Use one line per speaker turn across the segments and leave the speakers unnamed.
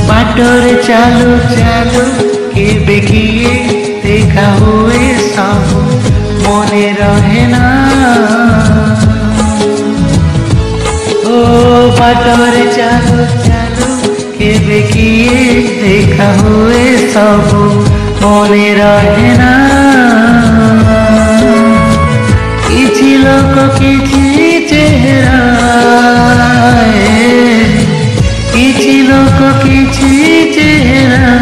बाटोरे चालू चालू केबे किए देखा हुए सब मने रहे ना। ओ बाटोरे चालू चालू केबे किए देखा हुए सब मने रहे ना। किछि लोक किछि चेहरा किछि लोक किछि चेहरा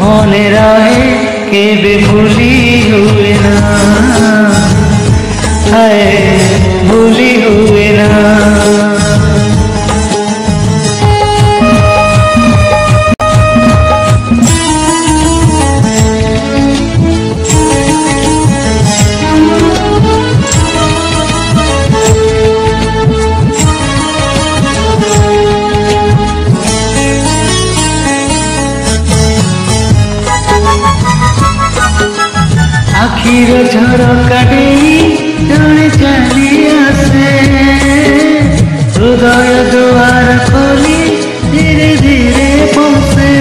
मने रहे केबे भूली हुए ना। हाय भूली हुए ना। आखिर झरका देई जणे चली आसे हृदय द्वार खोली धीरे धीरे पहुँचे।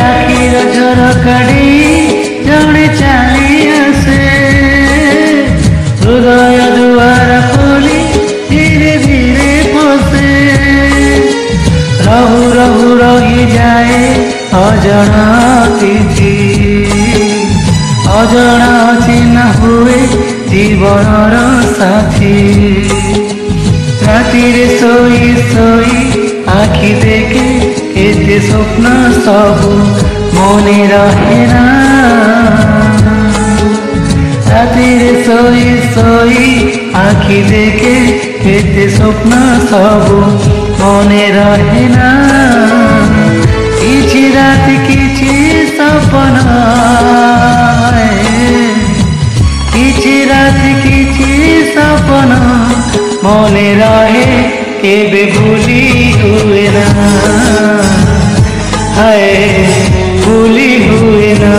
आखिर झरका देई जणे चली आसे हृदय द्वार खोली धीरे धीरे पहुँचे। रहु रहु रही जाए अजଣା तिथि अजଣା चिन्ह हुए जीवनर साथी। रातिरे सोई सोई आखि देखे केते स्वप्न सबु मने रहे ना। रातिरे सोई सोई आखि देखे केते स्वप्न सबु मने रहे ना। किछि रात किछि सपन किछि रात किछि सपन मने रहे केबे भूली हुए ना। हाय भूली हुए ना।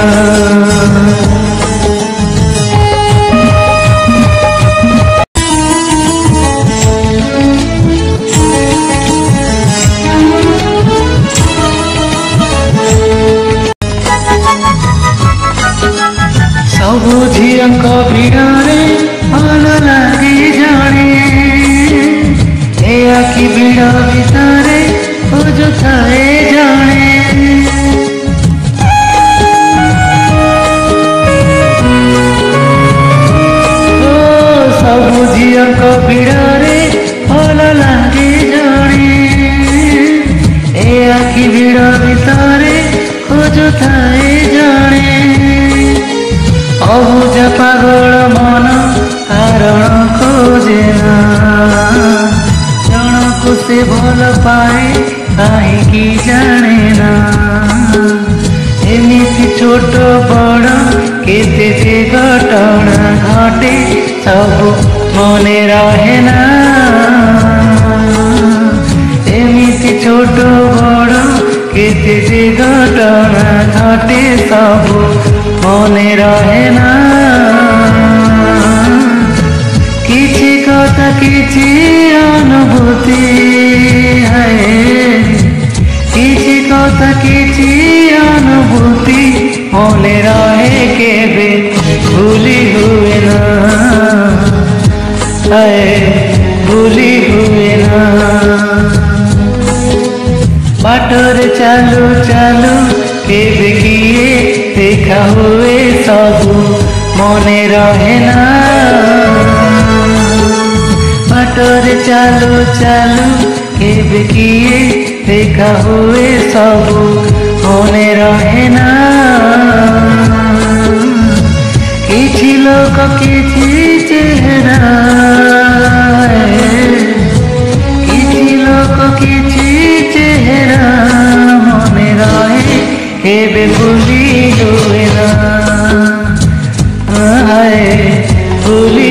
सबु झीक भिड़े भल लगे जाने ए आखि भिड़ भितरे खोजुए जाने। ओ सबु झीक भिड़े भल लगे जाने ए आखि भिड़ भितरे खोजुए जाने। अबुझ पागल मन कारण खोजे ना जनकु से भल पाए कहीं जाने ना। एमिति छोट बड़ केते जे घटना घटे सब मने रहे ना। एमिति छोट बड़ केते जे घटना घटे सब मने रहे ना। किछि कथा किछि अनुभूति है किछि कथा किछि अनुभूति मने रहे केबे भूली हुए ना। है भूली हुए ना। बाटोरे चालू चालू केबे किए देखा हुए सबु मने रहे ना। बाटोरे चालू चालू केबे किए देखा हुए सबु मने रहे ना। किछि लोक किछि चेहरा किछि लोक किछि चेहरा मने रहे केबे भूली हुए ना। हाय भूली